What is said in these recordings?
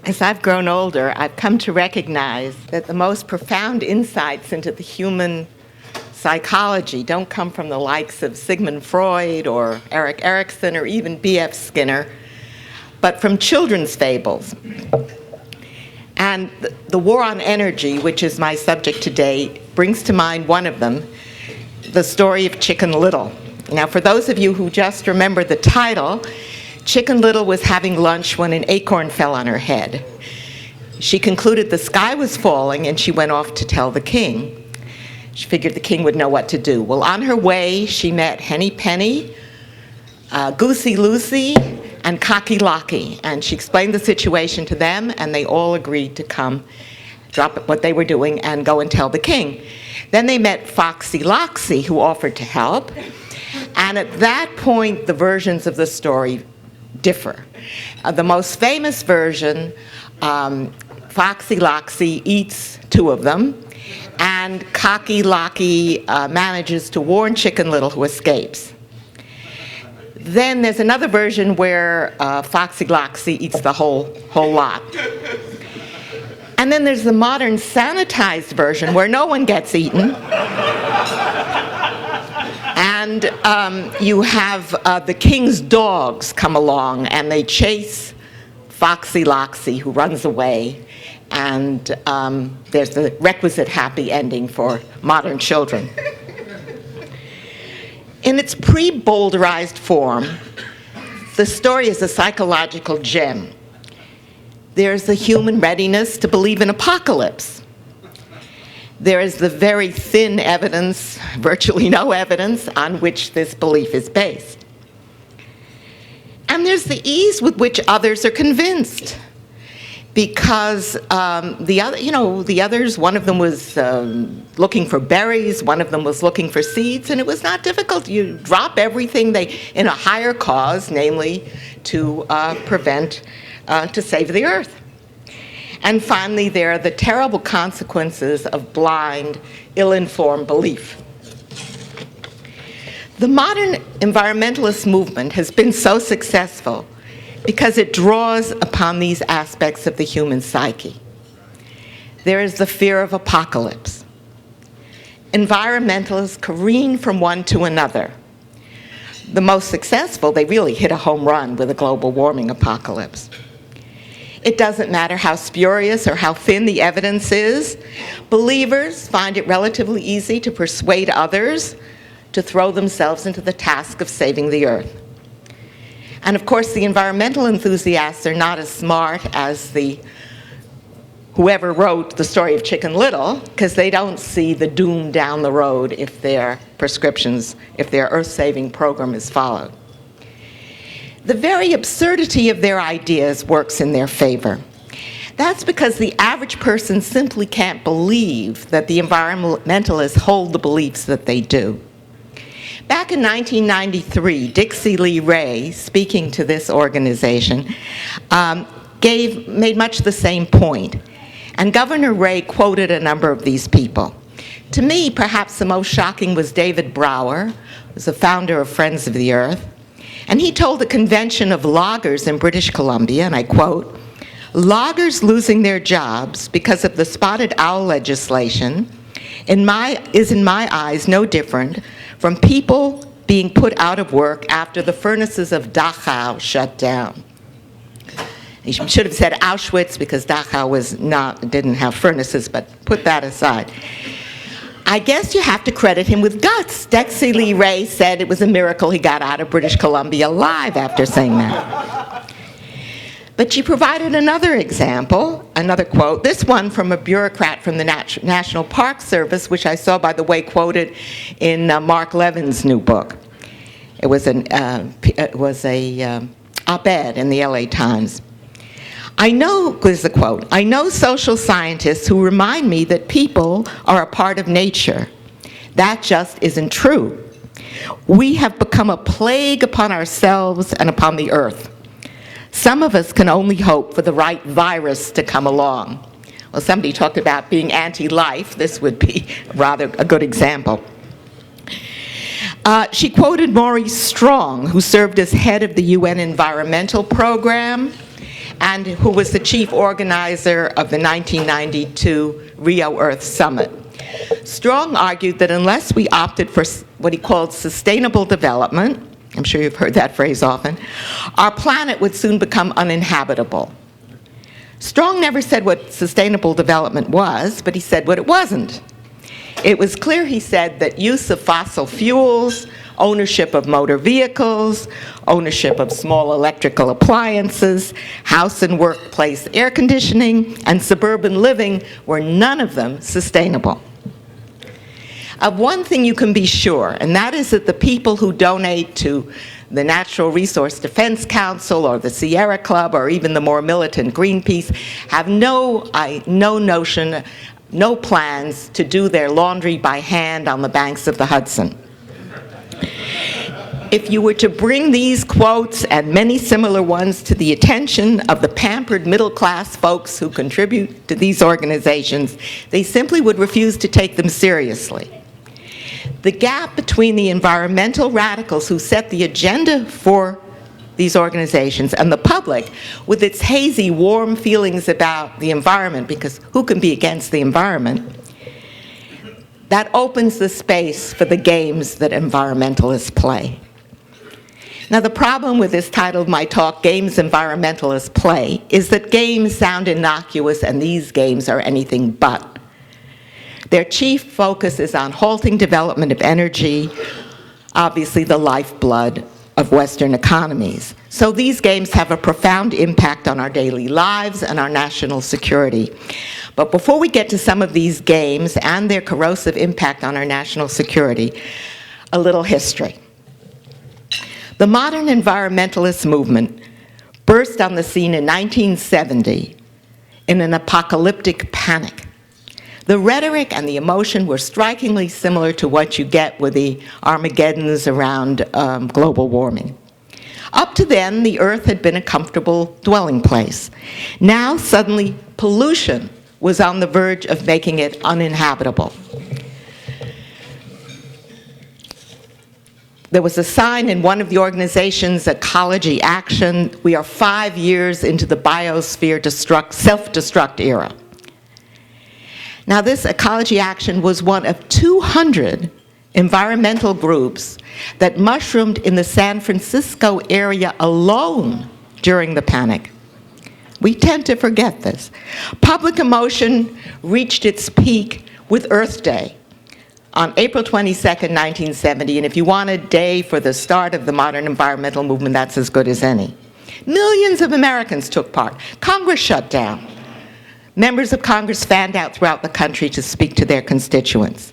As I've grown older, I've come to recognize that the most profound insights into the human psychology don't come from the likes of Sigmund Freud or Erik Erikson or even B.F. Skinner, but from children's fables. And the war on energy, which is my subject today, brings to mind one of them, the story of Chicken Little. Now, for those of you who just remember the title, Chicken Little was having lunch when an acorn fell on her head. She concluded the sky was falling, and she went off to tell the king. She figured the king would know what to do. Well, on her way, she met Henny Penny, Goosey Lucy, and Cocky Locky, and she explained the situation to them, and they all agreed to come, drop what they were doing, and go and tell the king. Then they met Foxy Loxy, who offered to help, and at that point, the versions of the story differ. The most famous version, Foxy Loxy eats two of them, and Cocky Locky manages to warn Chicken Little, who escapes. Then there's another version where Foxy Loxy eats the whole lot. And then there's the modern sanitized version where no one gets eaten. And you have the king's dogs come along, and they chase Foxy Loxy, who runs away. And there's the requisite happy ending for modern children. In its pre-boulderized form, the story is a psychological gem. There's the human readiness to believe in apocalypse. There is the very thin evidence, virtually no evidence, on which this belief is based. And there's the ease with which others are convinced. Because the others, one of them was looking for berries, one of them was looking for seeds, and it was not difficult. You drop everything in a higher cause, namely to to save the earth. And finally, there are the terrible consequences of blind, ill-informed belief. The modern environmentalist movement has been so successful because it draws upon these aspects of the human psyche. There is the fear of apocalypse. Environmentalists careen from one to another. The most successful, they really hit a home run with a global warming apocalypse. It doesn't matter how spurious or how thin the evidence is. Believers find it relatively easy to persuade others to throw themselves into the task of saving the earth. And of course, the environmental enthusiasts are not as smart as whoever wrote the story of Chicken Little, because they don't see the doom down the road if their earth-saving program is followed. The very absurdity of their ideas works in their favor. That's because the average person simply can't believe that the environmentalists hold the beliefs that they do. Back in 1993, Dixie Lee Ray, speaking to this organization, made much the same point. And Governor Ray quoted a number of these people. To me, perhaps the most shocking was David Brower, who was the founder of Friends of the Earth. And he told a convention of loggers in British Columbia, and I quote, "Loggers losing their jobs because of the spotted owl legislation is in my eyes no different from people being put out of work after the furnaces of Dachau shut down." He should have said Auschwitz, because Dachau didn't have furnaces, but put that aside. I guess you have to credit him with guts. Dixie Lee Ray said it was a miracle he got out of British Columbia alive after saying that. But she provided another example, another quote, this one from a bureaucrat from the National Park Service, which I saw, by the way, quoted in Mark Levin's new book. It was an op-ed in the LA Times. Here's the quote, "I know social scientists who remind me that people are a part of nature. That just isn't true. We have become a plague upon ourselves and upon the earth. Some of us can only hope for the right virus to come along." Well, somebody talked about being anti-life. This would be rather a good example. She quoted Maurice Strong, who served as head of the UN Environmental Program and who was the chief organizer of the 1992 Rio Earth Summit. Strong argued that unless we opted for what he called sustainable development, I'm sure you've heard that phrase often, our planet would soon become uninhabitable. Strong never said what sustainable development was, but he said what it wasn't. It was clear, he said, that use of fossil fuels, ownership of motor vehicles, ownership of small electrical appliances, house and workplace air conditioning, and suburban living were none of them sustainable. Of one thing you can be sure, and that is that the people who donate to the Natural Resource Defense Council or the Sierra Club or even the more militant Greenpeace have no notion, no plans to do their laundry by hand on the banks of the Hudson. If you were to bring these quotes and many similar ones to the attention of the pampered middle-class folks who contribute to these organizations, they simply would refuse to take them seriously. The gap between the environmental radicals who set the agenda for these organizations and the public, with its hazy, warm feelings about the environment, because who can be against the environment, that opens the space for the games that environmentalists play. Now, the problem with this title of my talk, Games Environmentalists Play, is that games sound innocuous and these games are anything but. Their chief focus is on halting development of energy, obviously the lifeblood of Western economies. So these games have a profound impact on our daily lives and our national security. But before we get to some of these games and their corrosive impact on our national security, a little history. The modern environmentalist movement burst on the scene in 1970 in an apocalyptic panic. The rhetoric and the emotion were strikingly similar to what you get with the Armageddons around global warming. Up to then, the Earth had been a comfortable dwelling place. Now, suddenly, pollution was on the verge of making it uninhabitable. There was a sign in one of the organizations, Ecology Action, we are 5 years into the biosphere self-destruct era. Now, this Ecology Action was one of 200 environmental groups that mushroomed in the San Francisco area alone during the panic. We tend to forget this. Public emotion reached its peak with Earth Day on April 22nd, 1970, and if you want a day for the start of the modern environmental movement, that's as good as any. Millions of Americans took part. Congress shut down. Members of Congress fanned out throughout the country to speak to their constituents.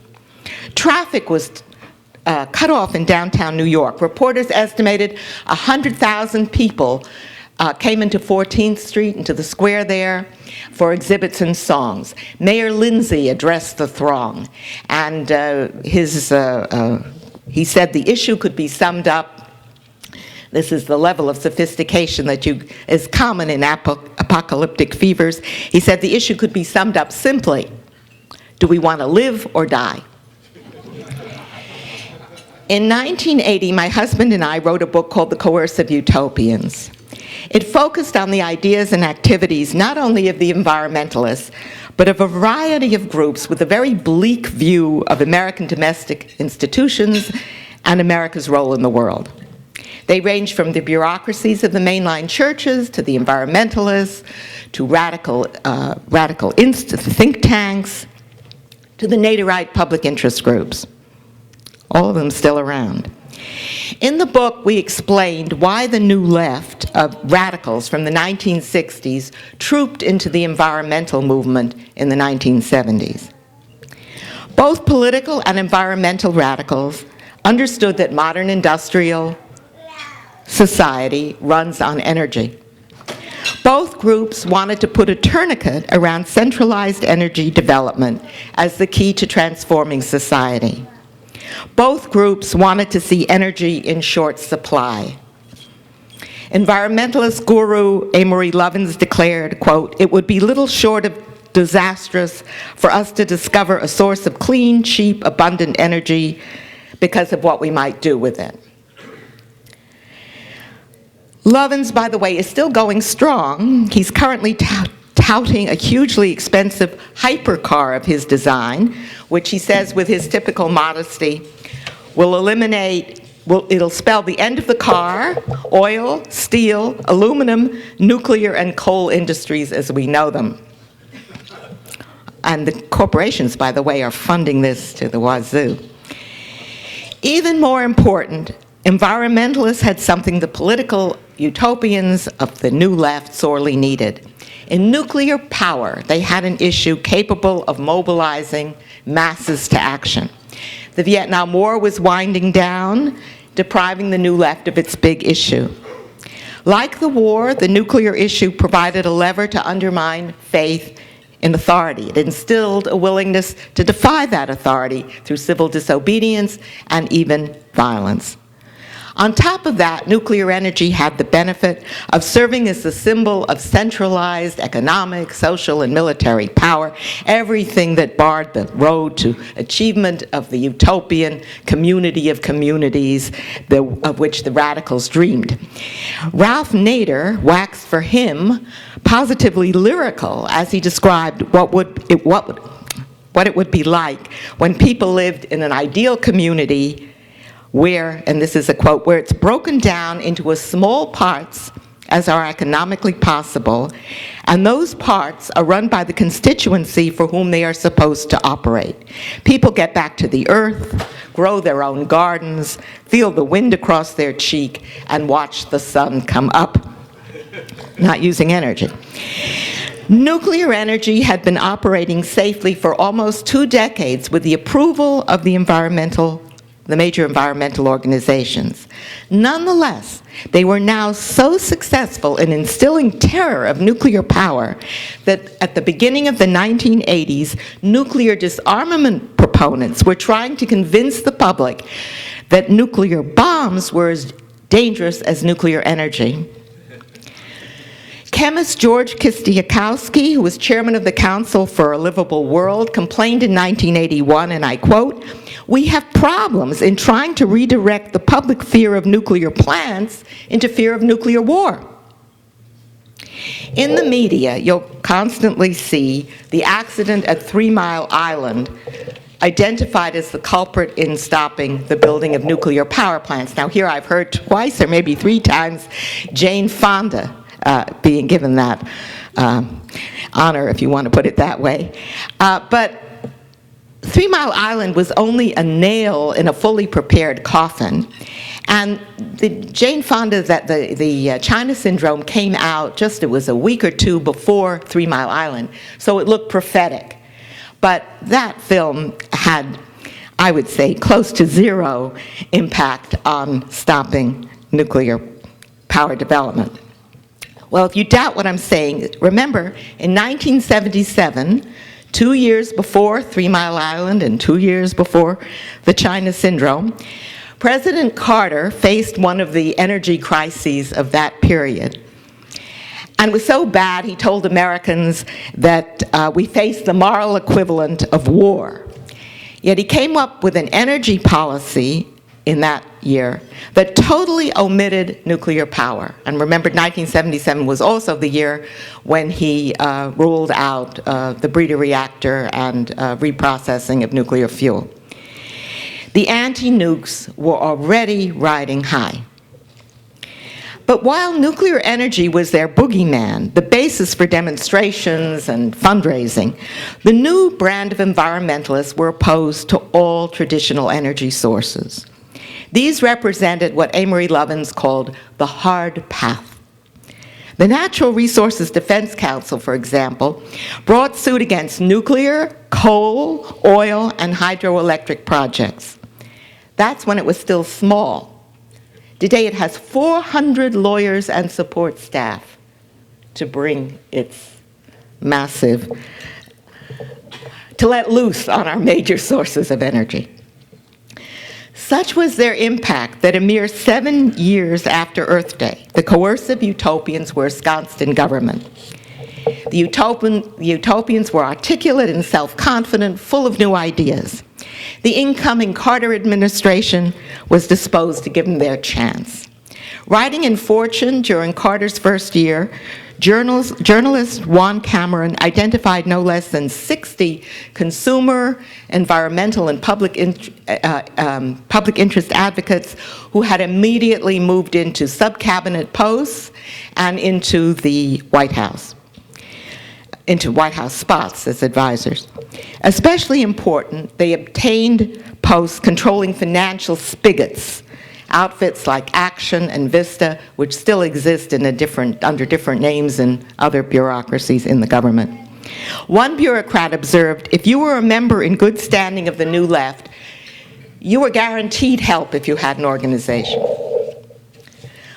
Traffic was cut off in downtown New York. Reporters estimated 100,000 people came into 14th Street, into the square there, for exhibits and songs. Mayor Lindsay addressed the throng, and he said the issue could be summed up. This is the level of sophistication that is common in apocalyptic fevers. He said the issue could be summed up simply: do we want to live or die? In 1980, my husband and I wrote a book called The Coercive Utopians. It focused on the ideas and activities not only of the environmentalists, but of a variety of groups with a very bleak view of American domestic institutions and America's role in the world. They range from the bureaucracies of the mainline churches to the environmentalists, to radical think tanks, to the Naderite public interest groups. All of them still around. In the book, we explained why the new left of radicals from the 1960s trooped into the environmental movement in the 1970s. Both political and environmental radicals understood that modern industrial society runs on energy. Both groups wanted to put a tourniquet around centralized energy development as the key to transforming society. Both groups wanted to see energy in short supply. Environmentalist guru Amory Lovins declared, quote, "It would be little short of disastrous for us to discover a source of clean, cheap, abundant energy because of what we might do with it." Lovins, by the way, is still going strong. He's currently touting a hugely expensive hypercar of his design, which he says with his typical modesty it'll spell the end of the car, oil, steel, aluminum, nuclear, and coal industries as we know them. And the corporations, by the way, are funding this to the wazoo. Even more important, environmentalists had something the political utopians of the New Left sorely needed. In nuclear power, they had an issue capable of mobilizing masses to action. The Vietnam War was winding down, depriving the New Left of its big issue. Like the war, the nuclear issue provided a lever to undermine faith in authority. It instilled a willingness to defy that authority through civil disobedience and even violence. On top of that, nuclear energy had the benefit of serving as a symbol of centralized economic, social, and military power, everything that barred the road to achievement of the utopian community of communities of which the radicals dreamed. Ralph Nader waxed for him positively lyrical as he described what it would be like when people lived in an ideal community where, and this is a quote, where it's broken down into as small parts as are economically possible, and those parts are run by the constituency for whom they are supposed to operate. People get back to the earth, grow their own gardens, feel the wind across their cheek, and watch the sun come up, not using energy. Nuclear energy had been operating safely for almost 2 decades with the approval of the major environmental organizations. Nonetheless, they were now so successful in instilling terror of nuclear power that at the beginning of the 1980s, nuclear disarmament proponents were trying to convince the public that nuclear bombs were as dangerous as nuclear energy. Chemist George Kistiakowsky, who was chairman of the Council for a Livable World, complained in 1981, and I quote, "We have problems in trying to redirect the public fear of nuclear plants into fear of nuclear war." In the media, you'll constantly see the accident at 3 Mile Island identified as the culprit in stopping the building of nuclear power plants. Now here I've heard twice or maybe 3 times Jane Fonda being given that honor, if you want to put it that way. But 3 Mile Island was only a nail in a fully prepared coffin. And the Jane Fonda, the China Syndrome came out it was a week or 2 before 3 Mile Island, so it looked prophetic. But that film had, I would say, close to 0 impact on stopping nuclear power development. Well, if you doubt what I'm saying, remember, in 1977, 2 years before 3 Mile Island and 2 years before the China Syndrome, President Carter faced one of the energy crises of that period. And it was so bad, he told Americans that we faced the moral equivalent of war. Yet he came up with an energy policy in that year that totally omitted nuclear power. And remember, 1977 was also the year when he ruled out the breeder reactor and reprocessing of nuclear fuel. The anti-nukes were already riding high. But while nuclear energy was their boogeyman, the basis for demonstrations and fundraising, the new brand of environmentalists were opposed to all traditional energy sources. These represented what Amory Lovins called the hard path. The Natural Resources Defense Council, for example, brought suit against nuclear, coal, oil, and hydroelectric projects. That's when it was still small. Today it has 400 lawyers and support staff to bring its to let loose on our major sources of energy. Such was their impact that a mere 7 years after Earth Day, the Coercive Utopians were ensconced in government. The Utopians were articulate and self-confident, full of new ideas. The incoming Carter administration was disposed to give them their chance. Writing in Fortune during Carter's first year, journalist Juan Cameron identified no less than 60 consumer, environmental, and public interest advocates who had immediately moved into sub-cabinet posts and into the White House, into White House spots as advisors. Especially important, they obtained posts controlling financial spigots, outfits like Action and Vista, which still exist in under different names in other bureaucracies in the government. One bureaucrat observed, if you were a member in good standing of the New Left, you were guaranteed help if you had an organization.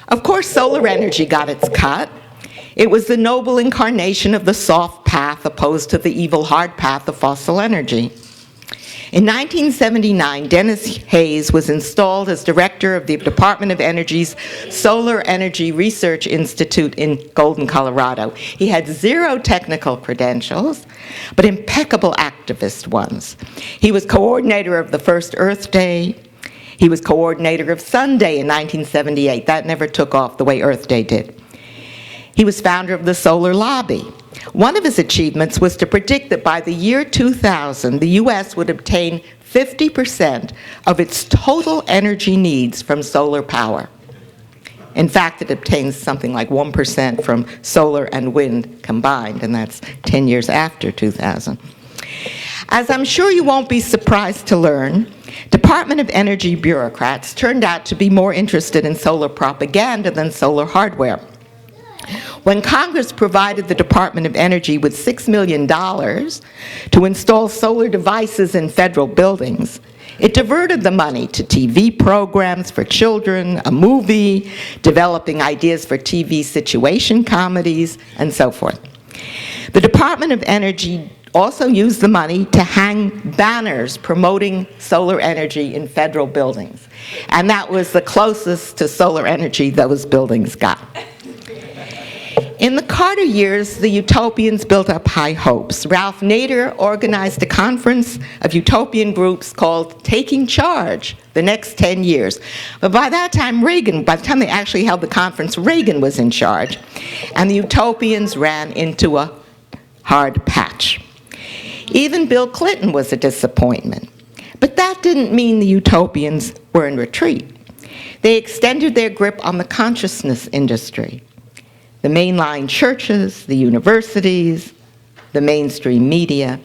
Of course, solar energy got its cut. It was the noble incarnation of the soft path opposed to the evil hard path of fossil energy. In 1979, Dennis Hayes was installed as director of the Department of Energy's Solar Energy Research Institute in Golden, Colorado. He had zero technical credentials, but impeccable activist ones. He was coordinator of the first Earth Day. He was coordinator of Sun Day in 1978. That never took off the way Earth Day did. He was founder of the Solar Lobby. One of his achievements was to predict that by the year 2000, the US would obtain 50% of its total energy needs from solar power. In fact, it obtains something like 1% from solar and wind combined, and that's 10 years after 2000. As I'm sure you won't be surprised to learn, Department of Energy bureaucrats turned out to be more interested in solar propaganda than solar hardware. When Congress provided the Department of Energy with $6 million to install solar devices in federal buildings, it diverted the money to TV programs for children, a movie, developing ideas for TV situation comedies, and so forth. The Department of Energy also used the money to hang banners promoting solar energy in federal buildings. And that was the closest to solar energy those buildings got. In the Carter years, the utopians built up high hopes. Ralph Nader organized a conference of utopian groups called Taking Charge the next 10 years. But by that time, by the time they actually held the conference, Reagan was in charge. And the utopians ran into a hard patch. Even Bill Clinton was a disappointment. But that didn't mean the utopians were in retreat. They extended their grip on the consciousness industry. The mainline churches, the universities, the mainstream media,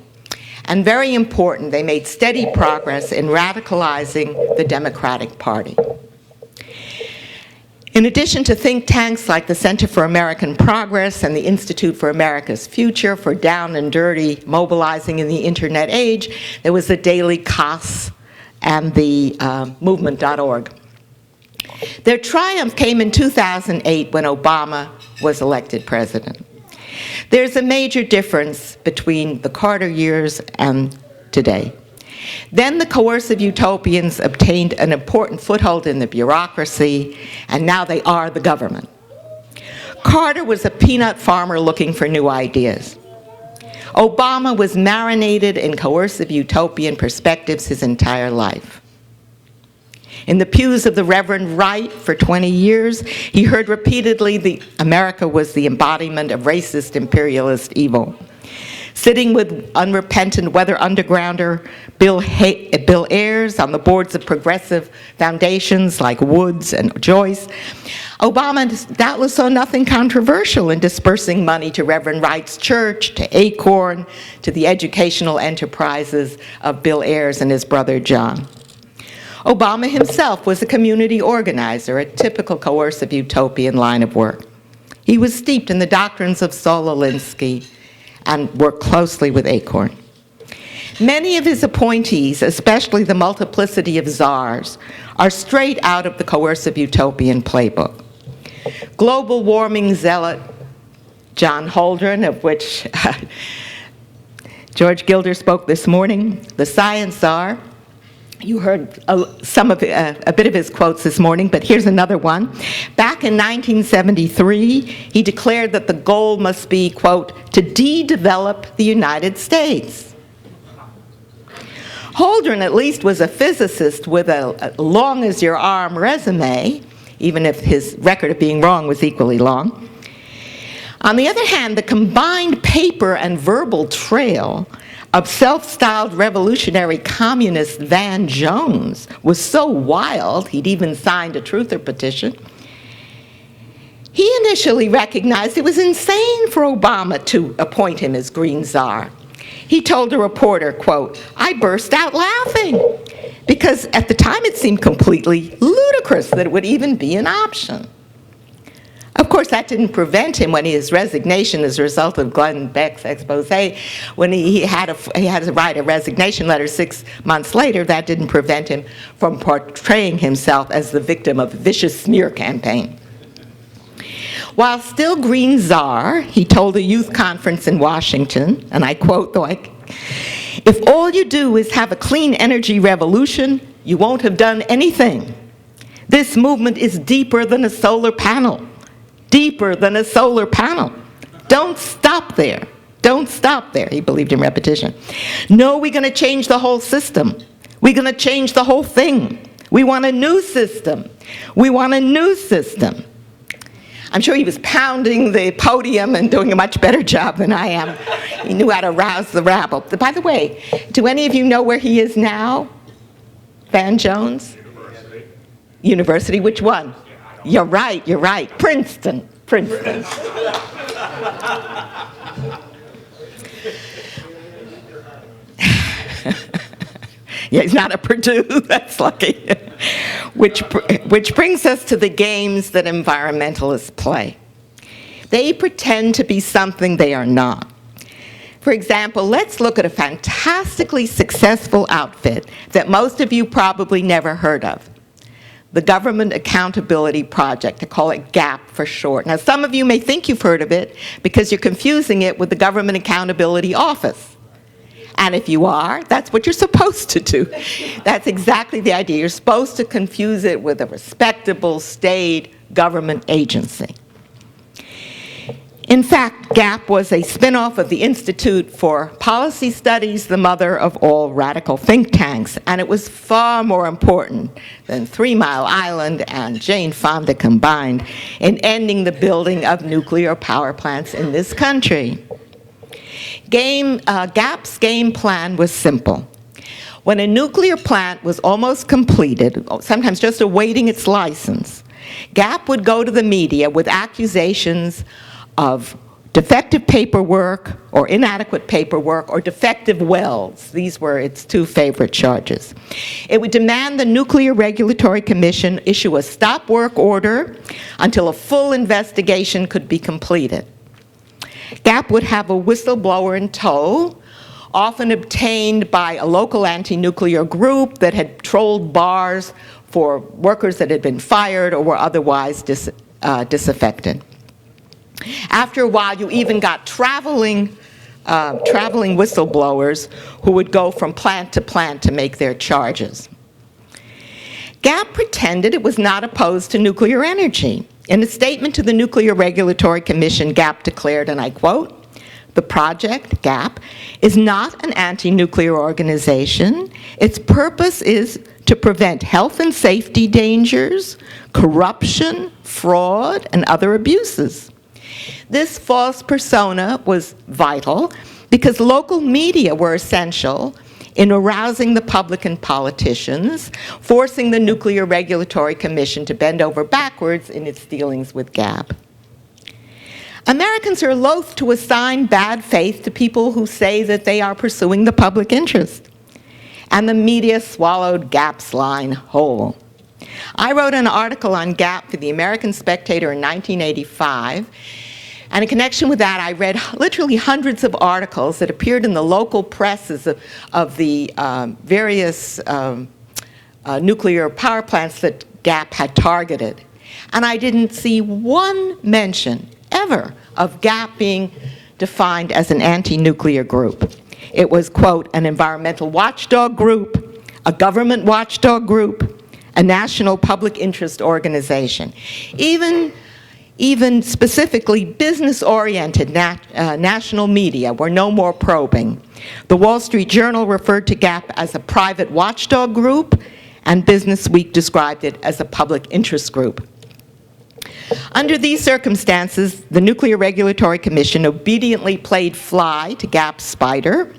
and very important, they made steady progress in radicalizing the Democratic Party. In addition to think tanks like the Center for American Progress and the Institute for America's Future for down and dirty mobilizing in the internet age, there was the Daily Kos and the movement.org. Their triumph came in 2008 when Obama was elected president. There's a major difference between the Carter years and today. Then the Coercive Utopians obtained an important foothold in the bureaucracy, and now they are the government. Carter was a peanut farmer looking for new ideas. Obama was marinated in coercive utopian perspectives his entire life. In the pews of the Reverend Wright for 20 years, he heard repeatedly America was the embodiment of racist imperialist evil. Sitting with unrepentant weather undergrounder Bill Ayers on the boards of progressive foundations like Woods and Joyce, Obama doubtless saw nothing controversial in dispersing money to Reverend Wright's church, to Acorn, to the educational enterprises of Bill Ayers and his brother John. Obama himself was a community organizer, a typical coercive utopian line of work. He was steeped in the doctrines of Saul Alinsky and worked closely with Acorn. Many of his appointees, especially the multiplicity of czars, are straight out of the coercive utopian playbook. Global warming zealot John Holdren, of which George Gilder spoke this morning, the science czar. You heard a bit of his quotes this morning, but here's another one. Back in 1973, he declared that the goal must be, quote, to de-develop the United States. Holdren at least was a physicist with a long-as-your-arm resume. even if his record of being wrong was equally long. On the other hand, the combined paper and verbal trail of self-styled revolutionary communist Van Jones was so wild, he'd even signed a truther petition. He initially recognized it was insane for Obama to appoint him as Green Czar. He told a reporter, quote, "I burst out laughing because at the time it seemed completely ludicrous that it would even be an option." Of course, that didn't prevent him when his resignation as a result of Glenn Beck's expose, when he had to write a resignation letter 6 months later, that didn't prevent him from portraying himself as the victim of a vicious smear campaign. While still Green Czar, he told a youth conference in Washington, and I quote, "If all you do is have a clean energy revolution, you won't have done anything. This movement is deeper than a solar panel. Deeper than a solar panel. Don't stop there. Don't stop there," he believed in repetition. "No, we're going to change the whole system. We're going to change the whole thing. We want a new system. We want a new system." I'm sure he was pounding the podium and doing a much better job than I am. He knew how to rouse the rabble. By the way, do any of you know where he is now? Van Jones? University, which one? You're right. Princeton. Yeah, he's not at Purdue, that's lucky. Which brings us to the games that environmentalists play. They pretend to be something they are not. For example, let's look at a fantastically successful outfit that most of you probably never heard of. The Government Accountability Project. I call it GAP for short. Now, some of you may think you've heard of it because you're confusing it with the Government Accountability Office. And if you are, that's what you're supposed to do. That's exactly the idea. You're supposed to confuse it with a respectable state government agency. In fact, GAP was a spin-off of the Institute for Policy Studies, the mother of all radical think tanks, and it was far more important than 3 Mile Island and Jane Fonda combined in ending the building of nuclear power plants in this country. GAP's game plan was simple. When a nuclear plant was almost completed, sometimes just awaiting its license, GAP would go to the media with accusations of defective paperwork or inadequate paperwork or defective wells. These were its 2 favorite charges. It would demand the Nuclear Regulatory Commission issue a stop work order until a full investigation could be completed. GAP would have a whistleblower in tow, often obtained by a local anti-nuclear group that had trolled bars for workers that had been fired or were otherwise disaffected. After a while, you even got traveling whistleblowers who would go from plant to make their charges. GAP pretended it was not opposed to nuclear energy. In a statement to the Nuclear Regulatory Commission, GAP declared, and I quote, "The project, GAP, is not an anti-nuclear organization. Its purpose is to prevent health and safety dangers, corruption, fraud, and other abuses." This false persona was vital because local media were essential in arousing the public and politicians, forcing the Nuclear Regulatory Commission to bend over backwards in its dealings with GAP. Americans are loath to assign bad faith to people who say that they are pursuing the public interest, and the media swallowed GAP's line whole. I wrote an article on GAP for the American Spectator in 1985, and in connection with that, I read literally hundreds of articles that appeared in the local presses of the various nuclear power plants that GAP had targeted. And I didn't see one mention ever of GAP being defined as an anti-nuclear group. It was, quote, an environmental watchdog group, a government watchdog group, a national public interest organization. Even specifically business-oriented national media were no more probing. The Wall Street Journal referred to GAP as a private watchdog group, and Business Week described it as a public interest group. Under these circumstances, the Nuclear Regulatory Commission obediently played fly to GAP's spider,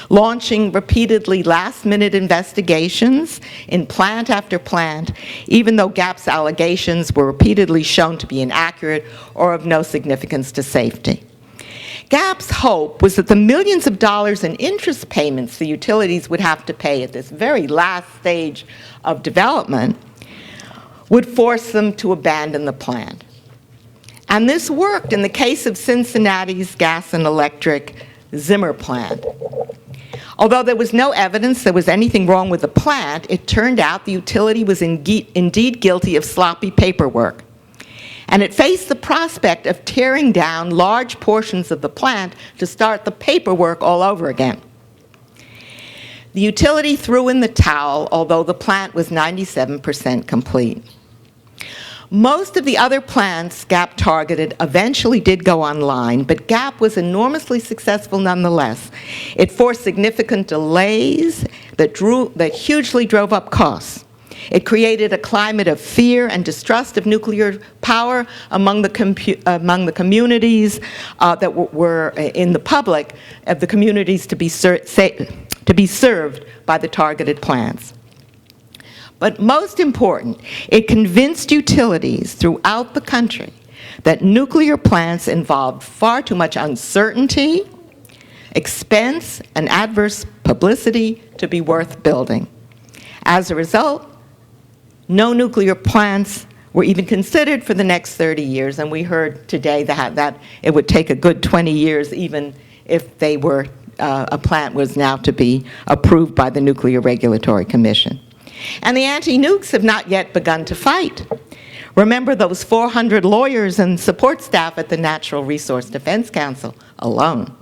launching repeatedly last-minute investigations in plant after plant, even though GAP's allegations were repeatedly shown to be inaccurate or of no significance to safety. GAP's hope was that the millions of dollars in interest payments the utilities would have to pay at this very last stage of development would force them to abandon the plant. And this worked in the case of Cincinnati's gas and electric Zimmer plant. Although there was no evidence there was anything wrong with the plant, it turned out the utility was indeed guilty of sloppy paperwork. And it faced the prospect of tearing down large portions of the plant to start the paperwork all over again. The utility threw in the towel, although the plant was 97% complete. Most of the other plants GAP targeted eventually did go online, but GAP was enormously successful nonetheless. It forced significant delays that hugely drove up costs. It created a climate of fear and distrust of nuclear power among the communities that were in the public, of the communities to be served by the targeted plants. But most important, it convinced utilities throughout the country that nuclear plants involved far too much uncertainty, expense, and adverse publicity to be worth building. As a result, no nuclear plants were even considered for the next 30 years, and we heard today that it would take a good 20 years even if they were, a plant was now to be approved by the Nuclear Regulatory Commission. And the anti-nukes have not yet begun to fight. Remember those 400 lawyers and support staff at the Natural Resource Defense Council alone.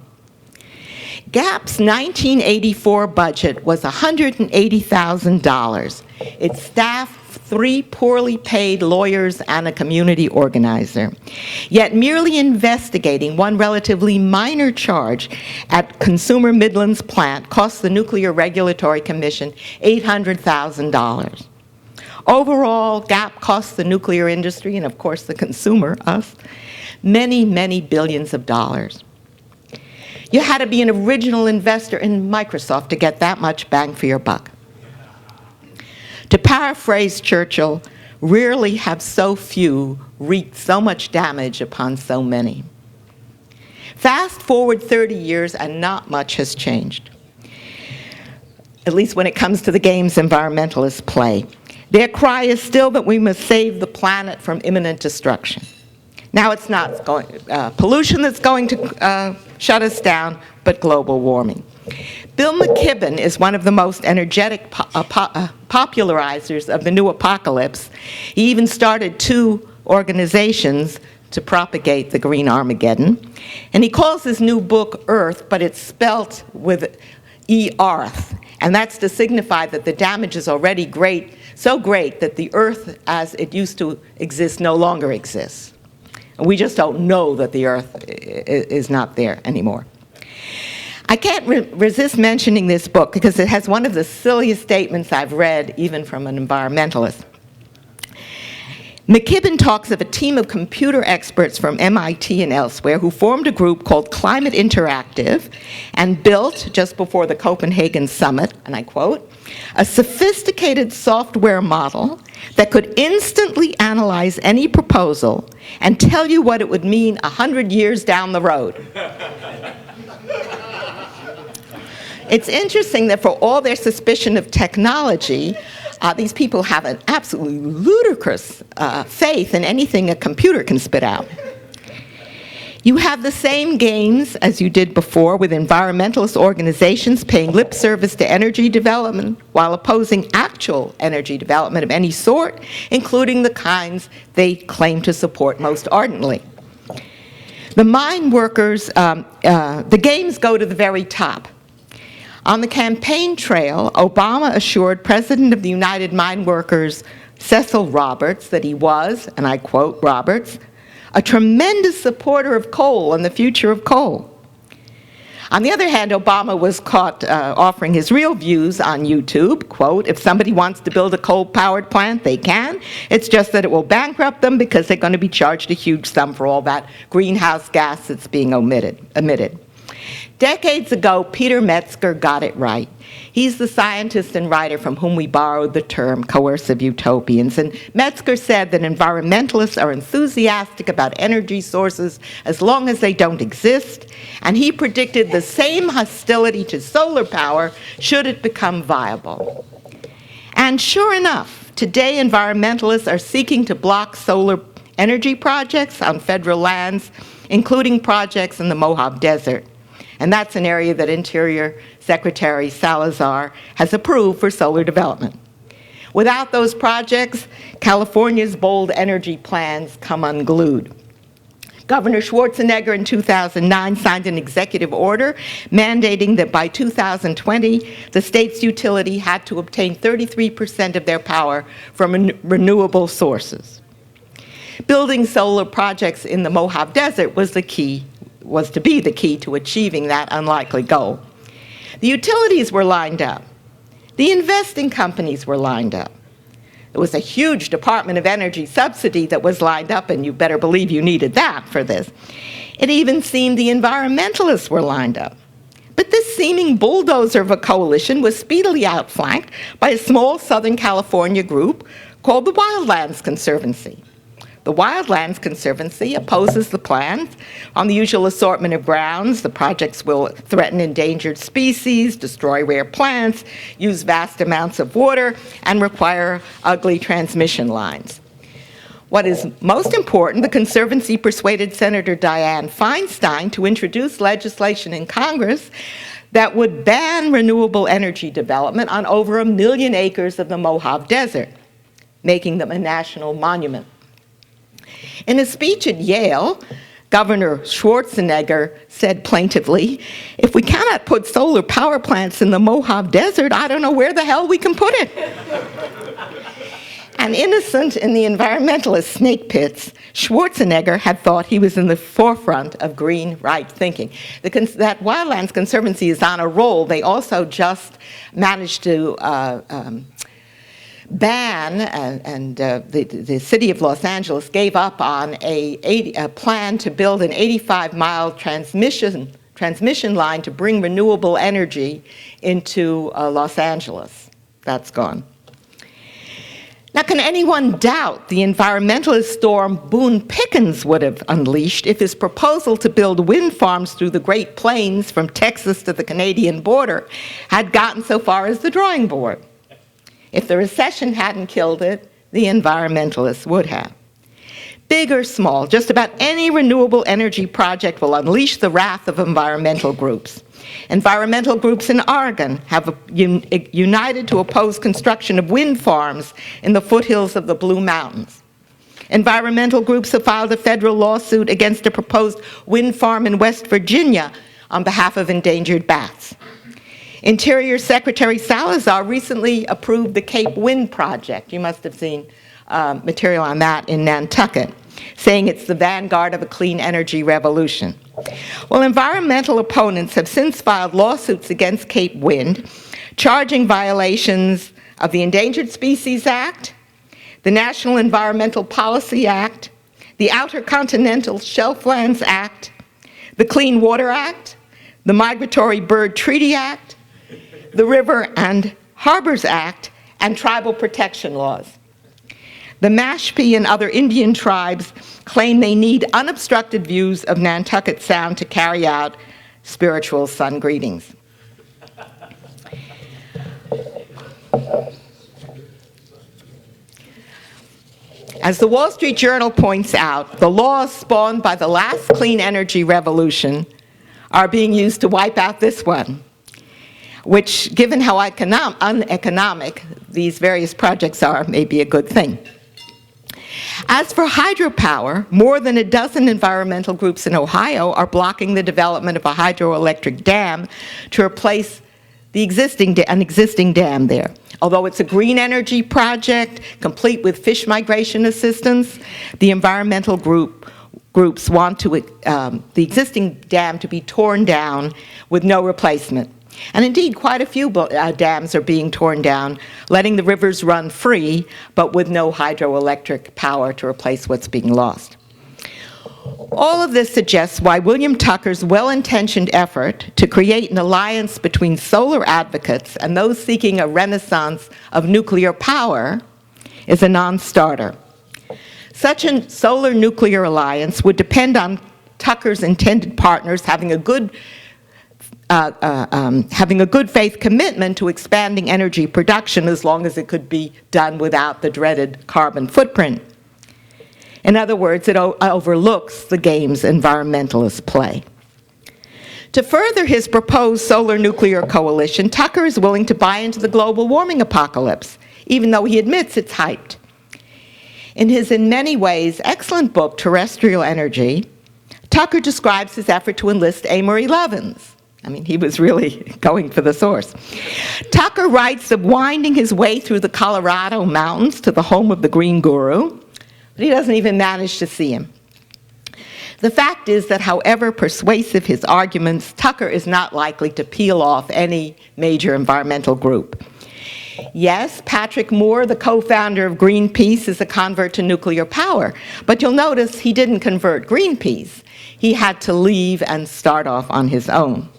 GAP's 1984 budget was $180,000. It staffed 3 poorly paid lawyers and a community organizer. Yet merely investigating one relatively minor charge at Consumer Midland's plant cost the Nuclear Regulatory Commission $800,000. Overall, GAP cost the nuclear industry, and of course the consumer, us, many, many billions of dollars. You had to be an original investor in Microsoft to get that much bang for your buck. To paraphrase Churchill, rarely have so few wreaked so much damage upon so many. Fast forward 30 years and not much has changed, at least when it comes to the games environmentalists play. Their cry is still that we must save the planet from imminent destruction. Now it's not pollution that's going to shut us down, but global warming. Bill McKibben is one of the most energetic popularizers of the new apocalypse. He even started 2 organizations to propagate the Green Armageddon. And he calls his new book Earth, but it's spelt with E-Arth. And that's to signify that the damage is already great, so great that the Earth as it used to exist no longer exists. And we just don't know that the Earth is not there anymore. I can't resist mentioning this book because it has one of the silliest statements I've read, even from an environmentalist. McKibben talks of a team of computer experts from MIT and elsewhere who formed a group called Climate Interactive and built, just before the Copenhagen summit, and I quote, a sophisticated software model that could instantly analyze any proposal and tell you what it would mean 100 years down the road. It's interesting that for all their suspicion of technology, these people have an absolutely ludicrous faith in anything a computer can spit out. You have the same games as you did before with environmentalist organizations paying lip service to energy development while opposing actual energy development of any sort, including the kinds they claim to support most ardently. The mine workers, the games go to the very top. On the campaign trail, Obama assured President of the United Mine Workers, Cecil Roberts, that he was, and I quote Roberts, a tremendous supporter of coal and the future of coal. On the other hand, Obama was caught offering his real views on YouTube, quote, if somebody wants to build a coal-powered plant, they can. It's just that it will bankrupt them because they're going to be charged a huge sum for all that greenhouse gas that's being emitted. Decades ago, Peter Metzger got it right. He's the scientist and writer from whom we borrowed the term coercive utopians. And Metzger said that environmentalists are enthusiastic about energy sources as long as they don't exist. And he predicted the same hostility to solar power should it become viable. And sure enough, today environmentalists are seeking to block solar energy projects on federal lands, including projects in the Mojave Desert. And that's an area that Interior Secretary Salazar has approved for solar development. Without those projects, California's bold energy plans come unglued. Governor Schwarzenegger in 2009 signed an executive order mandating that by 2020, the state's utility had to obtain 33% of their power from renewable sources. Building solar projects in the Mojave Desert was to be the key to achieving that unlikely goal. The utilities were lined up. The investing companies were lined up. There was a huge Department of Energy subsidy that was lined up, and you better believe you needed that for this. It even seemed the environmentalists were lined up. But this seeming bulldozer of a coalition was speedily outflanked by a small Southern California group called the Wildlands Conservancy. The Wildlands Conservancy opposes the plans on the usual assortment of grounds. The projects will threaten endangered species, destroy rare plants, use vast amounts of water, and require ugly transmission lines. What is most important, the Conservancy persuaded Senator Dianne Feinstein to introduce legislation in Congress that would ban renewable energy development on over 1 million acres of the Mojave Desert, making them a national monument. In a speech at Yale, Governor Schwarzenegger said plaintively, if we cannot put solar power plants in the Mojave Desert, I don't know where the hell we can put it. And innocent in the environmentalist snake pits, Schwarzenegger had thought he was in the forefront of green right thinking. That Wildlands Conservancy is on a roll. They also just managed to ban, and the city of Los Angeles gave up on a plan to build an 85-mile transmission line to bring renewable energy into Los Angeles. That's gone. Now, can anyone doubt the environmentalist storm Boone Pickens would have unleashed if his proposal to build wind farms through the Great Plains from Texas to the Canadian border had gotten so far as the drawing board? If the recession hadn't killed it, the environmentalists would have. Big or small, just about any renewable energy project will unleash the wrath of environmental groups. Environmental groups in Oregon have united to oppose construction of wind farms in the foothills of the Blue Mountains. Environmental groups have filed a federal lawsuit against a proposed wind farm in West Virginia on behalf of endangered bats. Interior Secretary Salazar recently approved the Cape Wind Project. You must have seen material on that in Nantucket, saying it's the vanguard of a clean energy revolution. Well, environmental opponents have since filed lawsuits against Cape Wind, charging violations of the Endangered Species Act, the National Environmental Policy Act, the Outer Continental Shelflands Act, the Clean Water Act, the Migratory Bird Treaty Act, the River and Harbors Act, and tribal protection laws. The Mashpee and other Indian tribes claim they need unobstructed views of Nantucket Sound to carry out spiritual sun greetings. As the Wall Street Journal points out, the laws spawned by the last clean energy revolution are being used to wipe out this one, which, given how uneconomic these various projects are, may be a good thing. As for hydropower, more than a dozen environmental groups in Ohio are blocking the development of a hydroelectric dam to replace an existing dam there. Although it's a green energy project, complete with fish migration assistance, the environmental group groups want the existing dam to be torn down with no replacement. And indeed, quite a few dams are being torn down, letting the rivers run free, but with no hydroelectric power to replace what's being lost. All of this suggests why William Tucker's well-intentioned effort to create an alliance between solar advocates and those seeking a renaissance of nuclear power is a non-starter. Such a solar-nuclear alliance would depend on Tucker's intended partners having a good faith commitment to expanding energy production as long as it could be done without the dreaded carbon footprint. In other words, it overlooks the games environmentalists play. To further his proposed solar-nuclear coalition, Tucker is willing to buy into the global warming apocalypse, even though he admits it's hyped. In his, in many ways, excellent book, Terrestrial Energy, Tucker describes his effort to enlist Amory Lovins. I mean, he was really going for the source. Tucker writes of winding his way through the Colorado mountains to the home of the Green Guru, but he doesn't even manage to see him. The fact is that however persuasive his arguments, Tucker is not likely to peel off any major environmental group. Yes, Patrick Moore, the co-founder of Greenpeace, is a convert to nuclear power, but you'll notice he didn't convert Greenpeace. He had to leave and start off on his own.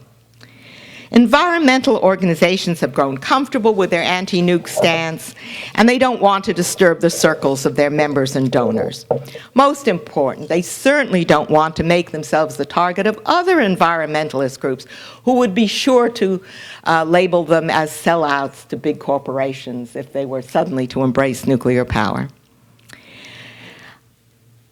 Environmental organizations have grown comfortable with their anti-nuke stance, and they don't want to disturb the circles of their members and donors. Most important, they certainly don't want to make themselves the target of other environmentalist groups who would be sure to label them as sellouts to big corporations if they were suddenly to embrace nuclear power.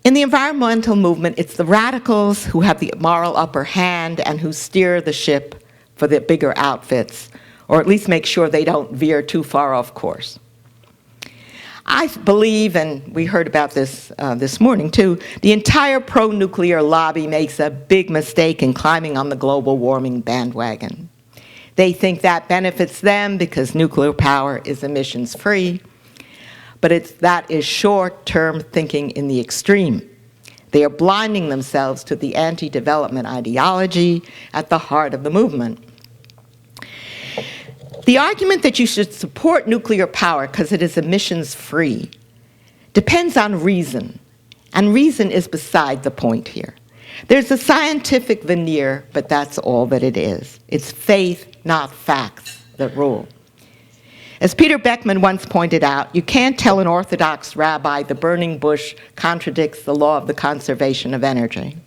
In the environmental movement, it's the radicals who have the moral upper hand and who steer the ship for the bigger outfits, or at least make sure they don't veer too far off course. I believe, and we heard about this this morning too, the entire pro-nuclear lobby makes a big mistake in climbing on the global warming bandwagon. They think that benefits them because nuclear power is emissions-free, but that is short-term thinking in the extreme. They are blinding themselves to the anti-development ideology at the heart of the movement. The argument that you should support nuclear power because it is emissions-free depends on reason, and reason is beside the point here. There's a scientific veneer, but that's all that it is. It's faith, not facts, that rule. As Peter Beckman once pointed out, you can't tell an Orthodox rabbi the burning bush contradicts the law of the conservation of energy.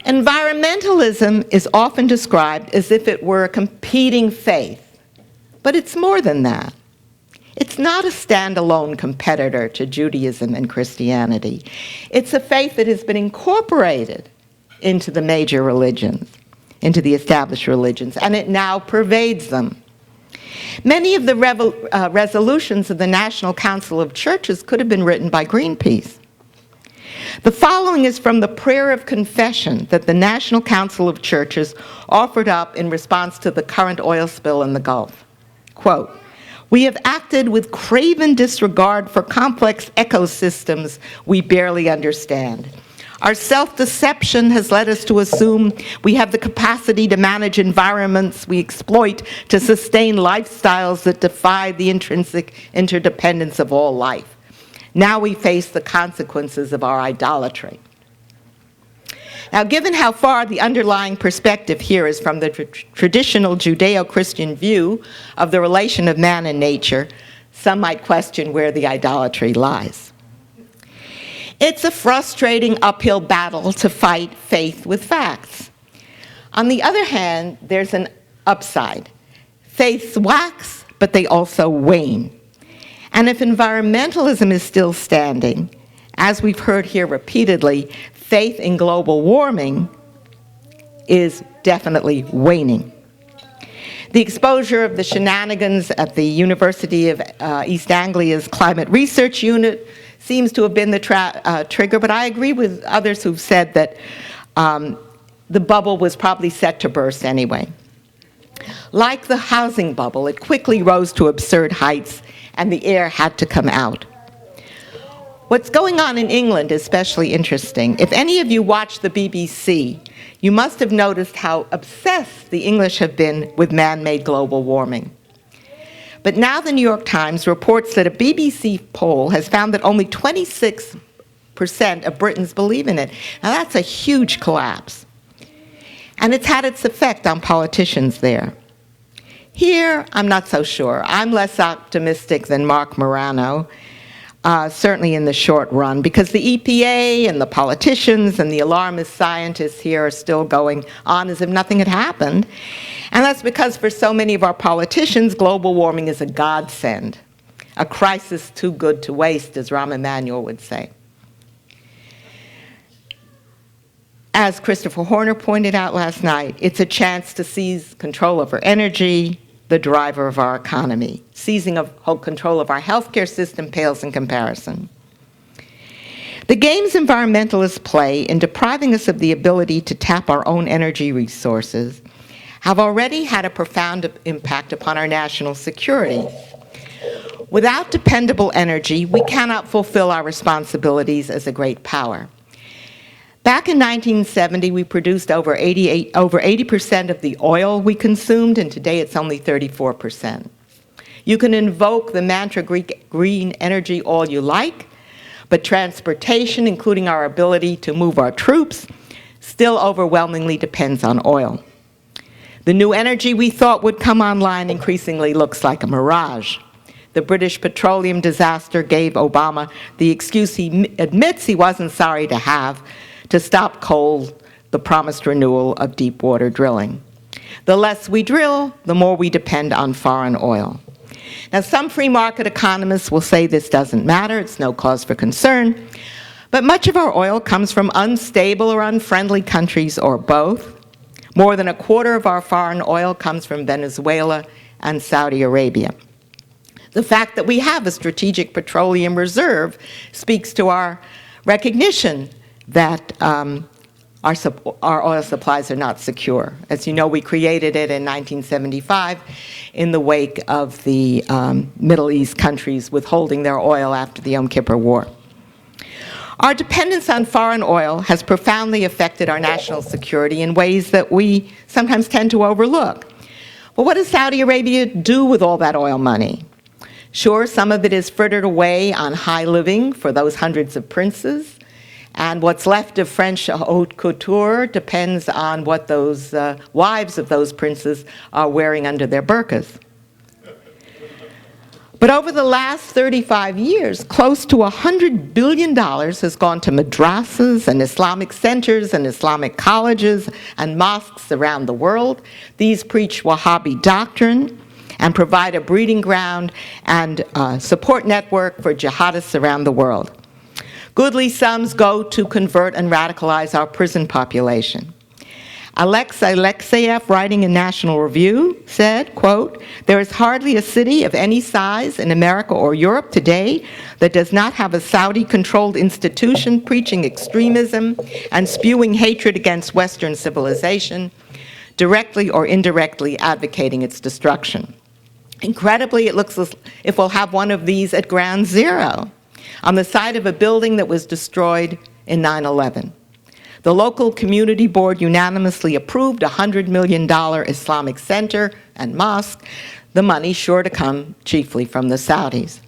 Environmentalism is often described as if it were a competing faith, but it's more than that. It's not a standalone competitor to Judaism and Christianity. It's a faith that has been incorporated into the major religions, into the established religions, and it now pervades them. Many of the resolutions of the National Council of Churches could have been written by Greenpeace. The following is from the prayer of confession that the National Council of Churches offered up in response to the current oil spill in the Gulf. Quote, "We have acted with craven disregard for complex ecosystems we barely understand. Our self-deception has led us to assume we have the capacity to manage environments we exploit to sustain lifestyles that defy the intrinsic interdependence of all life. Now we face the consequences of our idolatry." Now, given how far the underlying perspective here is from the traditional Judeo-Christian view of the relation of man and nature, some might question where the idolatry lies. It's a frustrating uphill battle to fight faith with facts. On the other hand, there's an upside. Faiths wax, but they also wane. And if environmentalism is still standing, as we've heard here repeatedly, faith in global warming is definitely waning. The exposure of the shenanigans at the University of East Anglia's Climate Research Unit seems to have been the trigger, but I agree with others who've said that the bubble was probably set to burst anyway. Like the housing bubble, it quickly rose to absurd heights, and the air had to come out. What's going on in England is especially interesting. If any of you watch the BBC, you must have noticed how obsessed the English have been with man-made global warming. But now the New York Times reports that a BBC poll has found that only 26% of Britons believe in it. Now that's a huge collapse. And it's had its effect on politicians there. Here, I'm not so sure. I'm less optimistic than Mark Morano, certainly in the short run, because the EPA and the politicians and the alarmist scientists here are still going on as if nothing had happened. And that's because for so many of our politicians, global warming is a godsend, a crisis too good to waste, as Rahm Emanuel would say. As Christopher Horner pointed out last night, it's a chance to seize control over energy, the driver of our economy. Seizing of control of our healthcare system pales in comparison. The games environmentalists play in depriving us of the ability to tap our own energy resources have already had a profound impact upon our national security. Without dependable energy, we cannot fulfill our responsibilities as a great power. Back in 1970, we produced over 80% of the oil we consumed, and today it's only 34%. You can invoke the mantra green energy all you like, but transportation, including our ability to move our troops, still overwhelmingly depends on oil. The new energy we thought would come online increasingly looks like a mirage. The British petroleum disaster gave Obama the excuse he admits he wasn't sorry to have to stop coal, the promised renewal of deep water drilling. The less we drill, the more we depend on foreign oil. Now, some free market economists will say this doesn't matter, it's no cause for concern, but much of our oil comes from unstable or unfriendly countries or both. More than a quarter of our foreign oil comes from Venezuela and Saudi Arabia. The fact that we have a strategic petroleum reserve speaks to our recognition that our oil supplies are not secure. As you know, we created it in 1975 in the wake of the Middle East countries withholding their oil after the Yom Kippur War. Our dependence on foreign oil has profoundly affected our national security in ways that we sometimes tend to overlook. Well, what does Saudi Arabia do with all that oil money? Sure, some of it is frittered away on high living for those hundreds of princes, and what's left of French haute couture depends on what those wives of those princes are wearing under their burqas. But over the last 35 years, close to $100 billion has gone to madrasas and Islamic centers and Islamic colleges and mosques around the world. These preach Wahhabi doctrine and provide a breeding ground and support network for jihadists around the world. Goodly sums go to convert and radicalize our prison population. Alexei Alexeyev, writing in National Review, said, quote, "There is hardly a city of any size in America or Europe today that does not have a Saudi-controlled institution preaching extremism and spewing hatred against Western civilization, directly or indirectly advocating its destruction. Incredibly, it looks as if we'll have one of these at Ground Zero, on the site of a building that was destroyed in 9/11. The local community board unanimously approved a $100 million Islamic center and mosque, the money sure to come chiefly from the Saudis.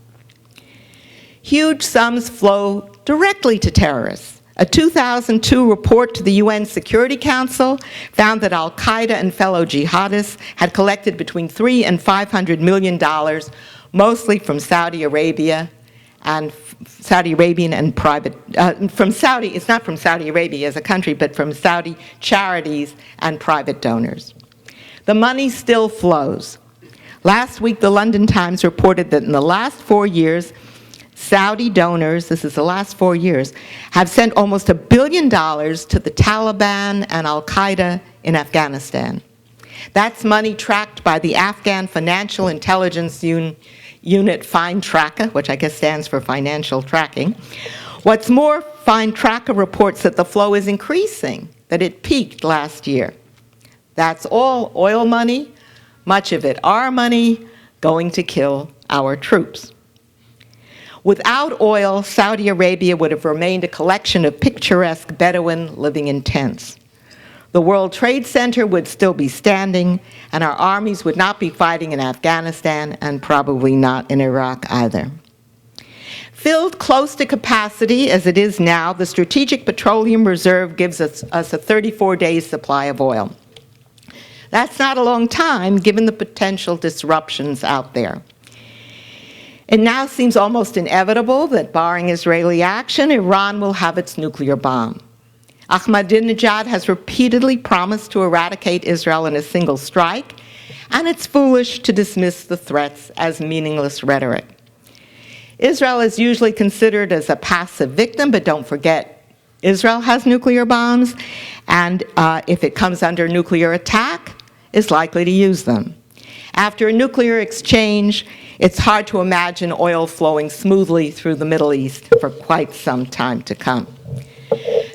Huge sums flow directly to terrorists. A 2002 report to the UN Security Council found that Al-Qaeda and fellow jihadists had collected between $300 and $500 million, mostly from Saudi Arabia and Saudi Arabian and private, from Saudi, it's not from Saudi Arabia as a country, but from Saudi charities and private donors. The money still flows. Last week, the London Times reported that in the last 4 years, Saudi donors, this is the last 4 years, have sent almost $1 billion to the Taliban and Al-Qaeda in Afghanistan. That's money tracked by the Afghan Financial Intelligence Unit FINTRACA, which I guess stands for Financial Tracking. What's more, FINTRACA reports that the flow is increasing, that it peaked last year. That's all oil money, much of it our money, going to kill our troops. Without oil, Saudi Arabia would have remained a collection of picturesque Bedouin living in tents. The World Trade Center would still be standing, and our armies would not be fighting in Afghanistan, and probably not in Iraq either. Filled close to capacity, as it is now, the Strategic Petroleum Reserve gives us a 34-day supply of oil. That's not a long time, given the potential disruptions out there. It now seems almost inevitable that, barring Israeli action, Iran will have its nuclear bomb. Ahmadinejad has repeatedly promised to eradicate Israel in a single strike, and it's foolish to dismiss the threats as meaningless rhetoric. Israel is usually considered as a passive victim, but don't forget, Israel has nuclear bombs, and if it comes under nuclear attack, is likely to use them. After a nuclear exchange, it's hard to imagine oil flowing smoothly through the Middle East for quite some time to come.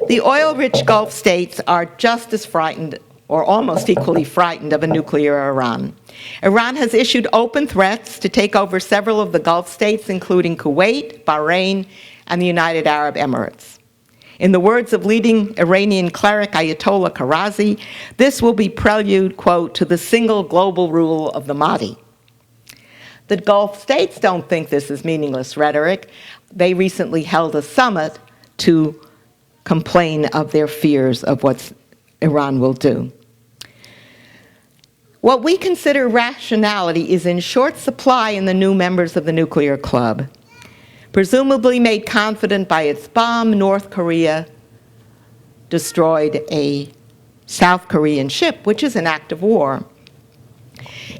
The oil-rich Gulf states are just as frightened, or almost equally frightened, of a nuclear Iran. Iran has issued open threats to take over several of the Gulf states, including Kuwait, Bahrain, and the United Arab Emirates. In the words of leading Iranian cleric Ayatollah Karazi, this will be prelude, quote, to the single global rule of the Mahdi. The Gulf states don't think this is meaningless rhetoric. They recently held a summit to complain of their fears of what Iran will do. What we consider rationality is in short supply in the new members of the nuclear club. Presumably made confident by its bomb, North Korea destroyed a South Korean ship, which is an act of war.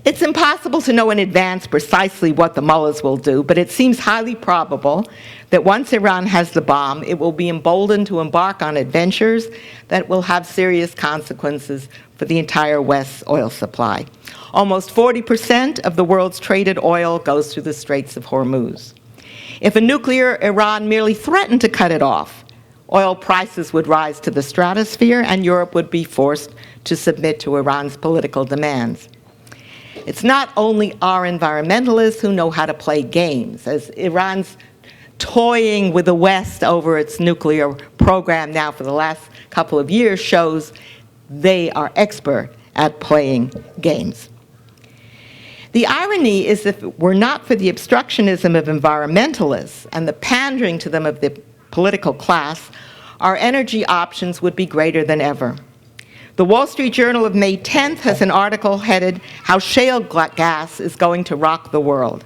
It's impossible to know in advance precisely what the mullahs will do, but it seems highly probable that once Iran has the bomb, it will be emboldened to embark on adventures that will have serious consequences for the entire West's oil supply. Almost 40% of the world's traded oil goes through the Straits of Hormuz. If a nuclear Iran merely threatened to cut it off, oil prices would rise to the stratosphere and Europe would be forced to submit to Iran's political demands. It's not only our environmentalists who know how to play games, as Iran's toying with the West over its nuclear program now for the last couple of years shows they are expert at playing games. The irony is if it were not for the obstructionism of environmentalists and the pandering to them of the political class, our energy options would be greater than ever. The Wall Street Journal of May 10th has an article headed, "How Shale Gas is Going to Rock the World."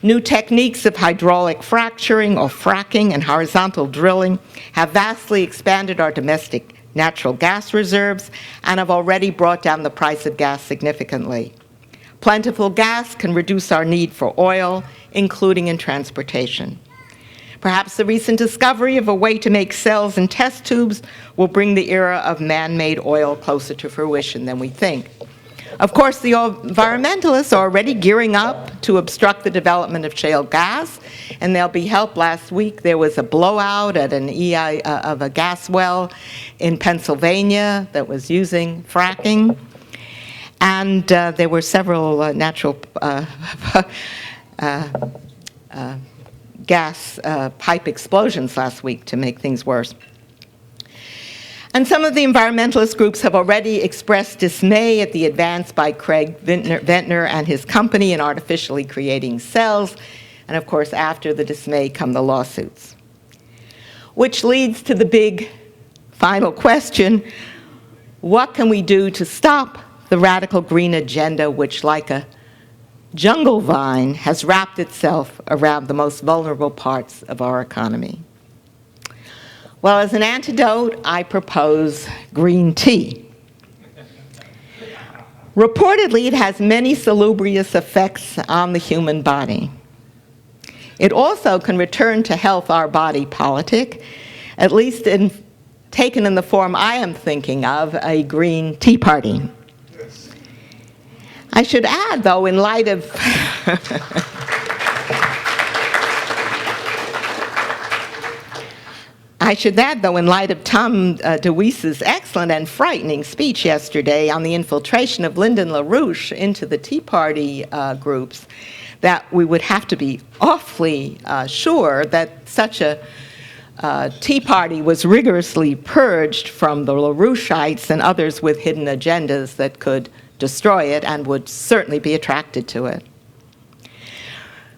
New techniques of hydraulic fracturing or fracking and horizontal drilling have vastly expanded our domestic natural gas reserves and have already brought down the price of gas significantly. Plentiful gas can reduce our need for oil, including in transportation. Perhaps the recent discovery of a way to make cells and test tubes will bring the era of man-made oil closer to fruition than we think. Of course, the environmentalists are already gearing up to obstruct the development of shale gas, and there'll be help. Last week, there was a blowout at an of a gas well in Pennsylvania that was using fracking, and there were several natural gas pipe explosions last week to make things worse. And some of the environmentalist groups have already expressed dismay at the advance by Craig Ventnor and his company in artificially creating cells. And of course, after the dismay come the lawsuits. Which leads to the big final question: what can we do to stop the radical green agenda, which, like a jungle vine, has wrapped itself around the most vulnerable parts of our economy? Well, as an antidote, I propose green tea. Reportedly, it has many salubrious effects on the human body. It also can return to health our body politic, at least taken in the form I am thinking of, a green tea party. I should add, though, in light of Tom DeWeese's excellent and frightening speech yesterday on the infiltration of Lyndon LaRouche into the Tea Party groups, that we would have to be awfully sure that such a Tea Party was rigorously purged from the LaRouchites and others with hidden agendas that could destroy it and would certainly be attracted to it.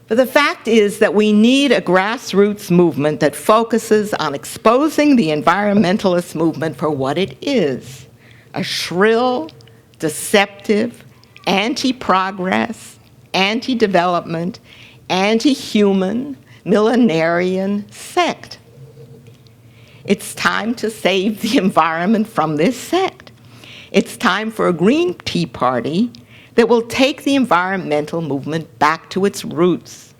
But the fact is that we need a grassroots movement that focuses on exposing the environmentalist movement for what it is: a shrill, deceptive, anti-progress, anti-development, anti-human, millenarian sect. It's time to save the environment from this sect. It's time for a Green Tea Party that will take the environmental movement back to its roots.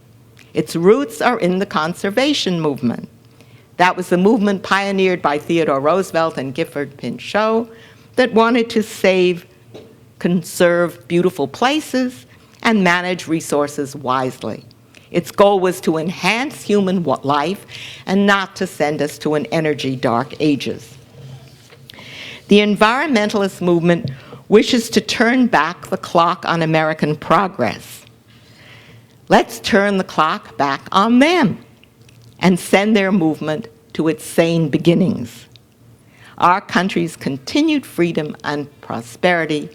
Its roots are in the conservation movement. That was the movement pioneered by Theodore Roosevelt and Gifford Pinchot that wanted to save, conserve beautiful places, and manage resources wisely. Its goal was to enhance human life and not to send us to an energy dark ages. The environmentalist movement wishes to turn back the clock on American progress. Let's turn the clock back on them and send their movement to its sane beginnings. Our country's continued freedom and prosperity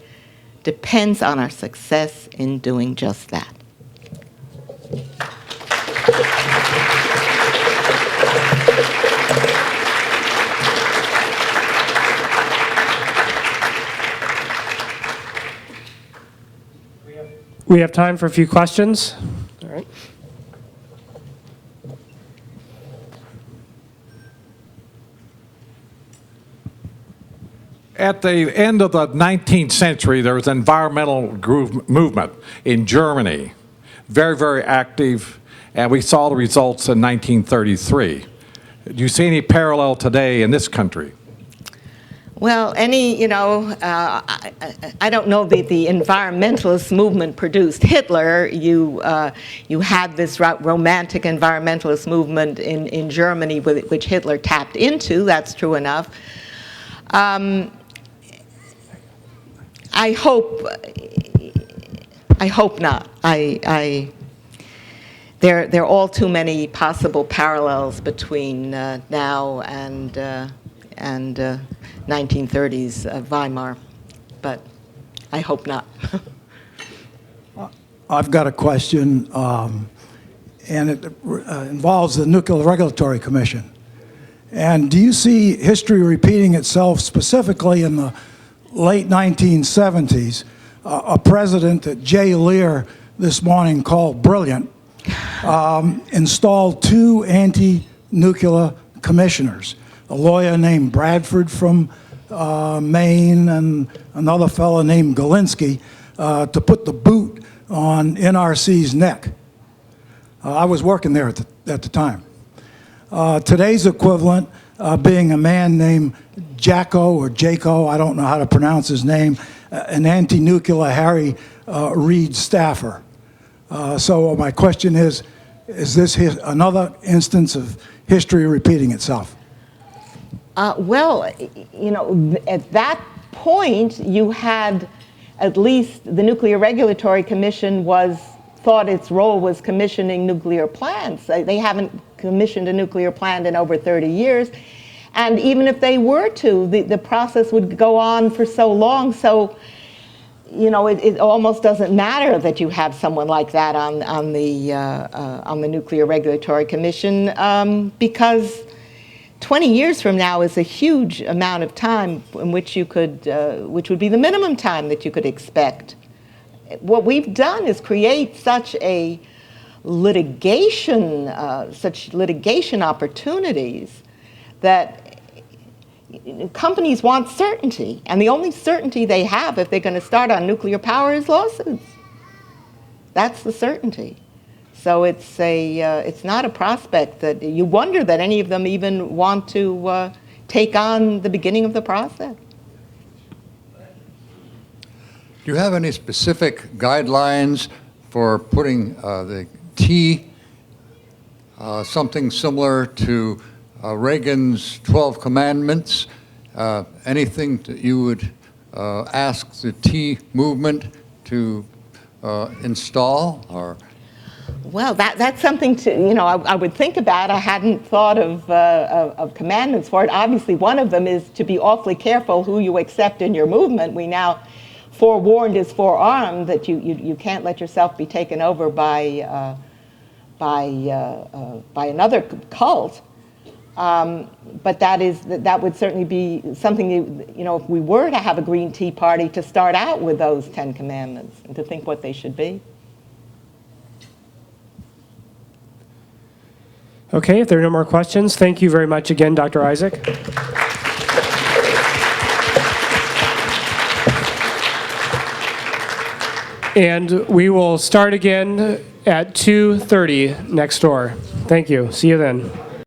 depends on our success in doing just that. We have time for a few questions. All right. At the end of the 19th century, there was an environmental movement in Germany, very, very active, and we saw the results in 1933. Do you see any parallel today in this country? Well, I don't know that the environmentalist movement produced Hitler. You had this romantic environmentalist movement in Germany, which Hitler tapped into. That's true enough. I hope not. There are all too many possible parallels between now and 1930s Weimar, but I hope not. I've got a question, and it involves the Nuclear Regulatory Commission. And do you see history repeating itself, specifically in the late 1970s? A president that Jay Lear this morning called brilliant installed two anti-nuclear commissioners, a lawyer named Bradford from Maine and another fellow named Galinsky, to put the boot on NRC's neck. I was working there at the time. Today's equivalent being a man named Jaco, I don't know how to pronounce his name, an anti-nuclear Harry Reid staffer. So my question is this another instance of history repeating itself? Well, at that point, you had at least the Nuclear Regulatory Commission thought its role was commissioning nuclear plants. They haven't commissioned a nuclear plant in over 30 years. And even if they were to, the process would go on for so long. So, it almost doesn't matter that you have someone like that on the Nuclear Regulatory Commission, because 20 years from now is a huge amount of time in which you could, which would be the minimum time that you could expect. What we've done is create such litigation opportunities that companies want certainty, and the only certainty they have if they're going to start on nuclear power is lawsuits. That's the certainty. So it's not a prospect that you wonder that any of them even want to take on the beginning of the process. Do you have any specific guidelines for putting the T, something similar to Reagan's 12 Commandments, anything that you would ask the T movement to install? Or Well, that's something to, I would think about. I hadn't thought of commandments for it. Obviously, one of them is to be awfully careful who you accept in your movement. We now, forewarned is forearmed, that you can't let yourself be taken over by another cult. But that would certainly be something, if we were to have a Green Tea Party, to start out with those 10 commandments and to think what they should be. Okay, if there are no more questions, thank you very much again, Dr. Isaac. And we will start again at 2:30 next door. Thank you. See you then.